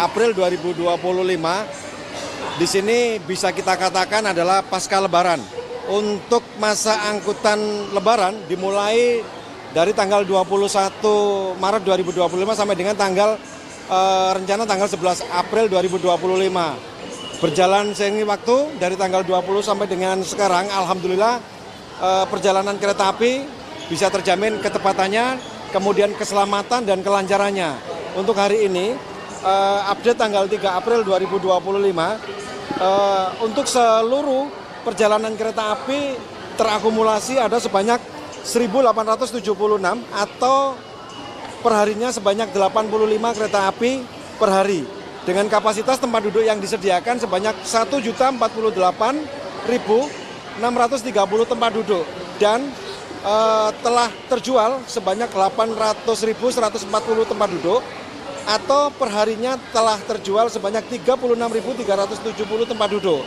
April 2025. Di sini bisa kita katakan adalah pasca Lebaran. Untuk masa angkutan Lebaran dimulai dari tanggal 21 Maret 2025 sampai dengan rencana tanggal 11 April 2025. Berjalan seiring waktu dari tanggal 20 sampai dengan sekarang, alhamdulillah perjalanan kereta api bisa terjamin ketepatannya, kemudian keselamatan dan kelancarannya. Untuk hari ini, update tanggal 3 April 2025, untuk seluruh perjalanan kereta api terakumulasi ada sebanyak 1.876 atau perharinya sebanyak 85 kereta api per hari. Dengan kapasitas tempat duduk yang disediakan sebanyak 1.048.630 tempat duduk. Dan telah terjual sebanyak 800.140 tempat duduk atau perharinya telah terjual sebanyak 36.370 tempat duduk.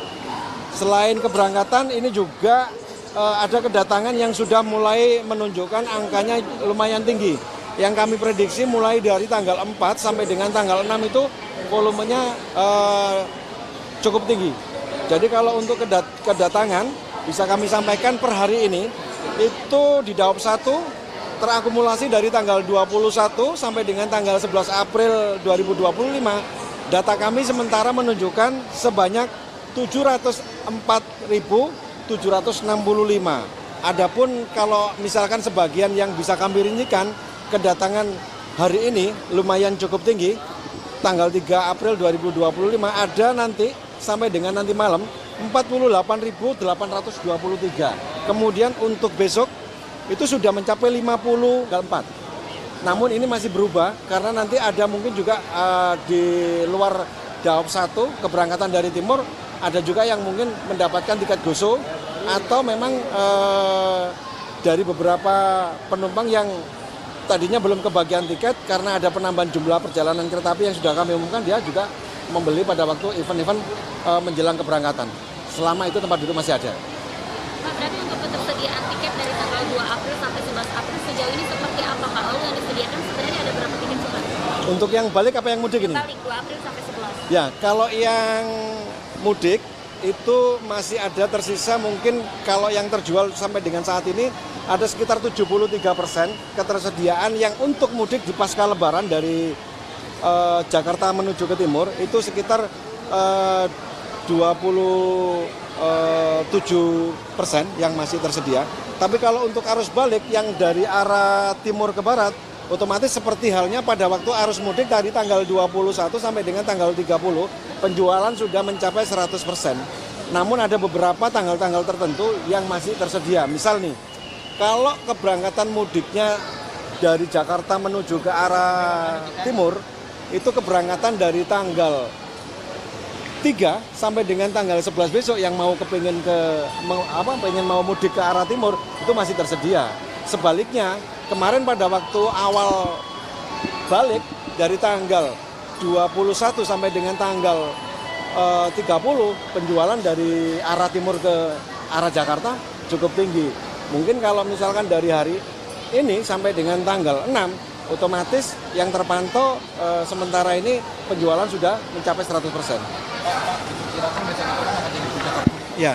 Selain keberangkatan, ini juga ada kedatangan yang sudah mulai menunjukkan angkanya lumayan tinggi. Yang kami prediksi mulai dari tanggal 4 sampai dengan tanggal 6 itu volumenya cukup tinggi. Jadi kalau untuk kedatangan bisa kami sampaikan per hari ini itu di Daop 1 terakumulasi dari tanggal 21 sampai dengan tanggal 11 April 2025. Data kami sementara menunjukkan sebanyak 704.765. Adapun kalau misalkan sebagian yang bisa kami rincikan, kedatangan hari ini lumayan cukup tinggi. Tanggal 3 April 2025 ada nanti sampai dengan nanti malam 48.823. Kemudian untuk besok itu sudah mencapai 54. Namun ini masih berubah karena nanti ada mungkin juga di luar Daop 1 keberangkatan dari timur ada juga yang mungkin mendapatkan tiket GoSo atau memang dari beberapa penumpang yang tadinya belum kebagian tiket karena ada penambahan jumlah perjalanan kereta api yang sudah kami umumkan, dia juga membeli pada waktu event-event menjelang keberangkatan. Selama itu tempat duduk masih ada. Pak, berarti untuk ketersediaan tiket dari tanggal 2 April sampai 11 April sejauh ini seperti apa Pak? Lalu yang disediakan sebenarnya ada berapa tiket juga? Untuk yang balik apa yang mudik ini? Balik 2 April sampai 11. Ya, kalau yang mudik itu masih ada tersisa, mungkin kalau yang terjual sampai dengan saat ini ada sekitar 73% ketersediaan yang untuk mudik di pasca Lebaran dari Jakarta menuju ke timur itu sekitar 27% yang masih tersedia. Tapi kalau untuk arus balik yang dari arah timur ke barat, otomatis seperti halnya pada waktu arus mudik dari tanggal 21 sampai dengan tanggal 30, penjualan sudah mencapai 100%. Namun ada beberapa tanggal-tanggal tertentu yang masih tersedia. Misal nih, kalau keberangkatan mudiknya dari Jakarta menuju ke arah timur, itu keberangkatan dari tanggal 3 sampai dengan tanggal 11 besok yang mau pengen mau mudik ke arah timur, itu masih tersedia. Sebaliknya, kemarin pada waktu awal balik dari tanggal 21 sampai dengan tanggal 30, penjualan dari arah timur ke arah Jakarta cukup tinggi. Mungkin kalau misalkan dari hari ini sampai dengan tanggal 6, otomatis yang terpantau sementara ini penjualan sudah mencapai 100%. Ya,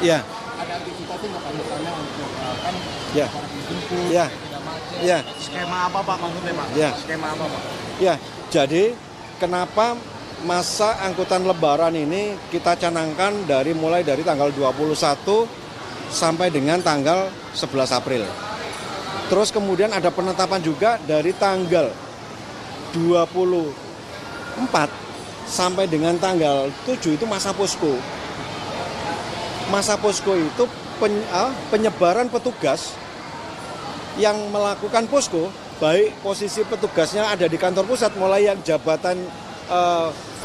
ya. Ada antisipasi nggak Pak misalnya untuk kan Ya. Ya. Ya. skema apa Pak maksudnya Pak? Ya. Skema apa Pak? Ya, jadi kenapa masa angkutan Lebaran ini kita canangkan mulai dari tanggal 21 sampai dengan tanggal 11 April. Terus kemudian ada penetapan juga dari tanggal 24 sampai dengan tanggal 7 itu masa posko. Masa posko itu penyebaran petugas yang melakukan posko, baik posisi petugasnya ada di kantor pusat mulai yang jabatan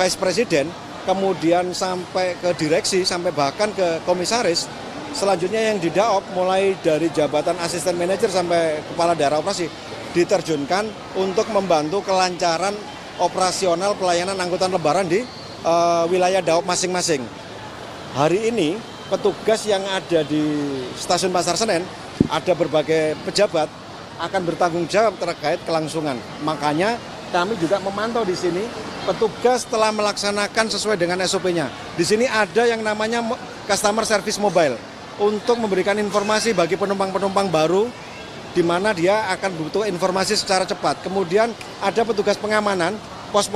Vice President, kemudian sampai ke direksi, sampai bahkan ke komisaris. Selanjutnya yang di Daop mulai dari jabatan asisten manajer sampai kepala daerah operasi diterjunkan untuk membantu kelancaran operasional pelayanan angkutan Lebaran di wilayah Daop masing-masing. Hari ini petugas yang ada di stasiun Pasar Senen, ada berbagai pejabat akan bertanggung jawab terkait kelangsungan. Makanya kami juga memantau di sini. Petugas telah melaksanakan sesuai dengan SOP-nya. Di sini ada yang namanya Customer Service Mobile untuk memberikan informasi bagi penumpang-penumpang baru di mana dia akan butuh informasi secara cepat. Kemudian ada petugas pengamanan, pos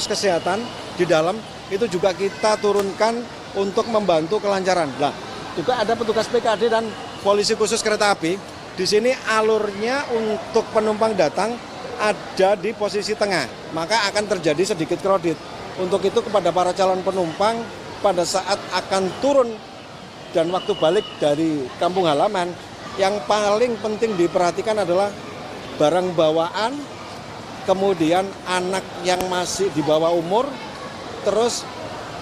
kesehatan di dalam, itu juga kita turunkan untuk membantu kelancaran. Nah, juga ada petugas PKD dan polisi khusus kereta api. Di sini alurnya untuk penumpang datang ada di posisi tengah, maka akan terjadi sedikit kredit. Untuk itu kepada para calon penumpang pada saat akan turun dan waktu balik dari kampung halaman, yang paling penting diperhatikan adalah barang bawaan, kemudian anak yang masih di bawah umur, terus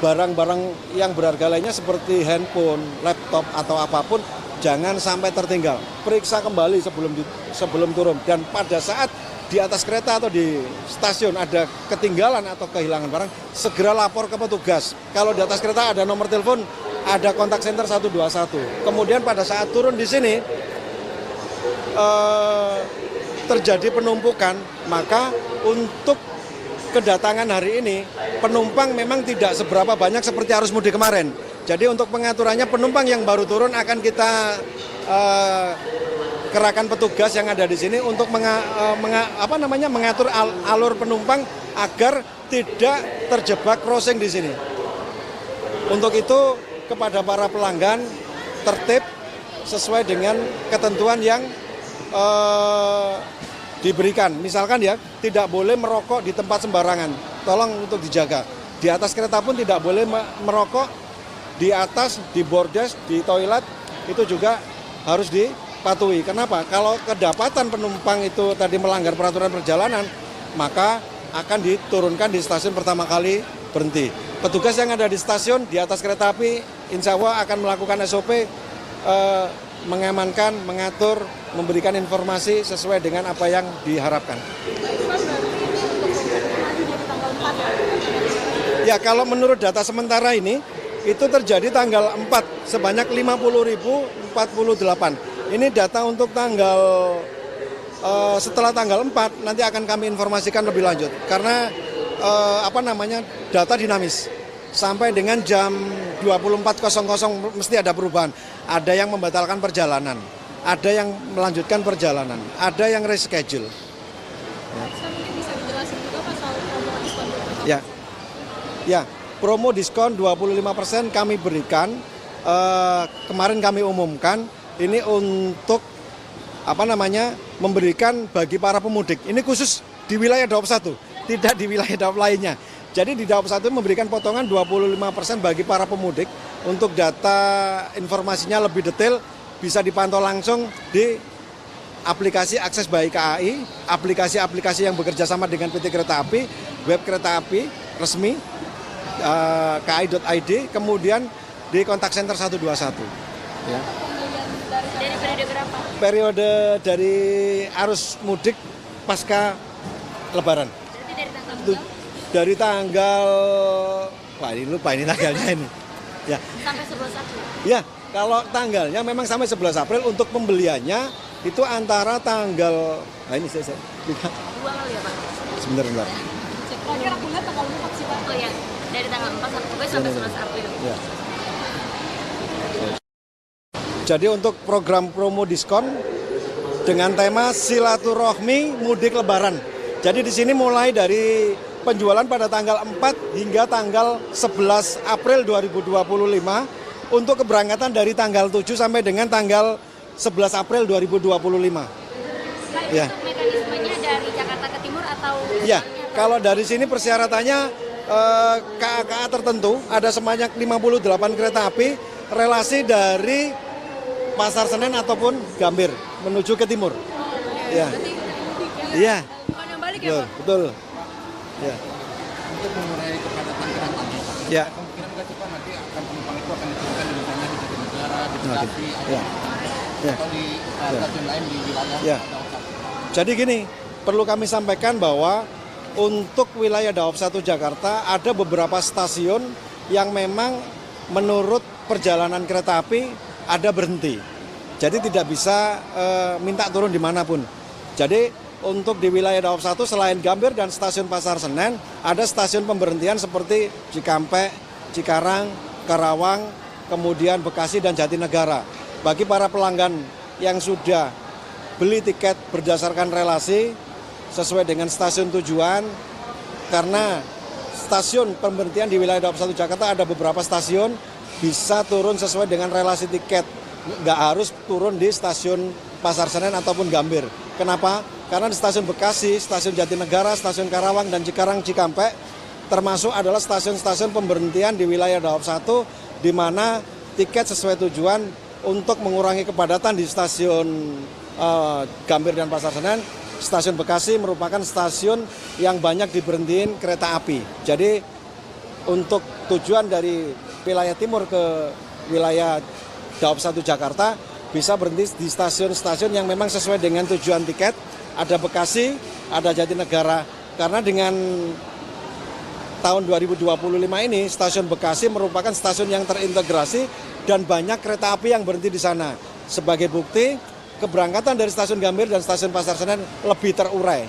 barang-barang yang berharga lainnya seperti handphone, laptop atau apapun jangan sampai tertinggal. Periksa kembali sebelum turun, dan pada saat di atas kereta atau di stasiun ada ketinggalan atau kehilangan barang, segera lapor ke petugas. Kalau di atas kereta ada nomor telepon, ada kontak center 121. Kemudian pada saat turun di sini terjadi penumpukan, maka untuk kedatangan hari ini penumpang memang tidak seberapa banyak seperti arus mudik kemarin. Jadi untuk pengaturannya, penumpang yang baru turun akan kita kerahkan petugas yang ada di sini untuk mengatur alur penumpang agar tidak terjebak crossing di sini. Untuk itu kepada para pelanggan tertib sesuai dengan ketentuan yang diberikan. Misalkan ya, tidak boleh merokok di tempat sembarangan. Tolong untuk dijaga. Di atas kereta pun tidak boleh merokok, di atas, di bordes, di toilet, itu juga harus dipatuhi. Kenapa? Kalau kedapatan penumpang itu tadi melanggar peraturan perjalanan, maka akan diturunkan di stasiun pertama kali berhenti. Petugas yang ada di stasiun, di atas kereta api, insya Allah akan melakukan SOP, mengamankan, mengatur, memberikan informasi sesuai dengan apa yang diharapkan. Ya, kalau menurut data sementara ini, itu terjadi tanggal 4 sebanyak 50.048. Ini data untuk tanggal setelah tanggal 4 nanti akan kami informasikan lebih lanjut karena data dinamis. Sampai dengan jam 24.00 mesti ada perubahan. Ada yang membatalkan perjalanan, ada yang melanjutkan perjalanan, ada yang reschedule. Ya, promo diskon 25% kami berikan. Kemarin kami umumkan ini untuk memberikan bagi para pemudik. Ini khusus di wilayah Daop 1, tidak di wilayah Daop lainnya. Jadi di Daop 1 memberikan potongan 25% bagi para pemudik. Untuk data informasinya lebih detail bisa dipantau langsung di aplikasi Akses Bayi KAI, aplikasi-aplikasi yang bekerja sama dengan PT Kereta Api, web kereta api resmi kai.id, kemudian di kontak center 121. Ya. Dari periode berapa? Periode dari arus mudik pasca Lebaran. Berarti dari tanggal berapa? Dari tanggal, wah ini lupa ini tanggalnya ini. Ya. Sampai 11 April. Ya, kalau tanggalnya memang sampai 11 April, untuk pembeliannya itu antara tanggal, nah ini saya lupa. 2 kali ya Pak? Sebentar. Terakhir aku lihat tanggal 4 sih Pak. Oh ya, dari tanggal 4 sampai 11 April. Ya. Jadi untuk program promo diskon dengan tema silaturahmi mudik Lebaran. Jadi di sini mulai dari penjualan pada tanggal 4 hingga tanggal 11 April 2025 untuk keberangkatan dari tanggal 7 sampai dengan tanggal 11 April 2025. Ya. Untuk mekanismenya dari Jakarta ke Timur atau? Ya, kalau dari sini persyaratannya KA-KA tertentu ada sebanyak 58 kereta api relasi dari Pasar Senen ataupun Gambir menuju ke timur. Ya. Iya. Betul. Ya. Untuk mengurangi kepadatan kereta, Ya. kemungkinan nggak sih Pak nanti akan penumpang itu akan diturunkan di misalnya di Jatinegara, di Bekasi, Ya. Ya. atau di stasiun lain di wilayah Ya. Daop 1. Jadi gini, perlu kami sampaikan bahwa untuk wilayah Daop 1 Jakarta ada beberapa stasiun yang memang menurut perjalanan kereta api ada berhenti. Jadi tidak bisa minta turun dimanapun. Jadi untuk di wilayah Daop 1 selain Gambir dan stasiun Pasar Senen, ada stasiun pemberhentian seperti Cikampek, Cikarang, Karawang, kemudian Bekasi dan Jatinegara. Bagi para pelanggan yang sudah beli tiket berdasarkan relasi sesuai dengan stasiun tujuan, karena stasiun pemberhentian di wilayah Daop 1 Jakarta ada beberapa stasiun bisa turun sesuai dengan relasi tiket. Nggak harus turun di stasiun Pasar Senen ataupun Gambir. Kenapa? Karena di stasiun Bekasi, stasiun Jatinegara, stasiun Karawang, dan Cikarang Cikampek termasuk adalah stasiun-stasiun pemberhentian di wilayah Daop 1 di mana tiket sesuai tujuan untuk mengurangi kepadatan di stasiun Gambir dan Pasar Senen. Stasiun Bekasi merupakan stasiun yang banyak diberhentiin kereta api. Jadi untuk tujuan dari wilayah timur ke wilayah Daop 1 Jakarta bisa berhenti di stasiun-stasiun yang memang sesuai dengan tujuan tiket. Ada Bekasi, ada Jatinegara. Karena dengan tahun 2025 ini stasiun Bekasi merupakan stasiun yang terintegrasi dan banyak kereta api yang berhenti di sana. Sebagai bukti, keberangkatan dari stasiun Gambir dan stasiun Pasar Senen lebih terurai.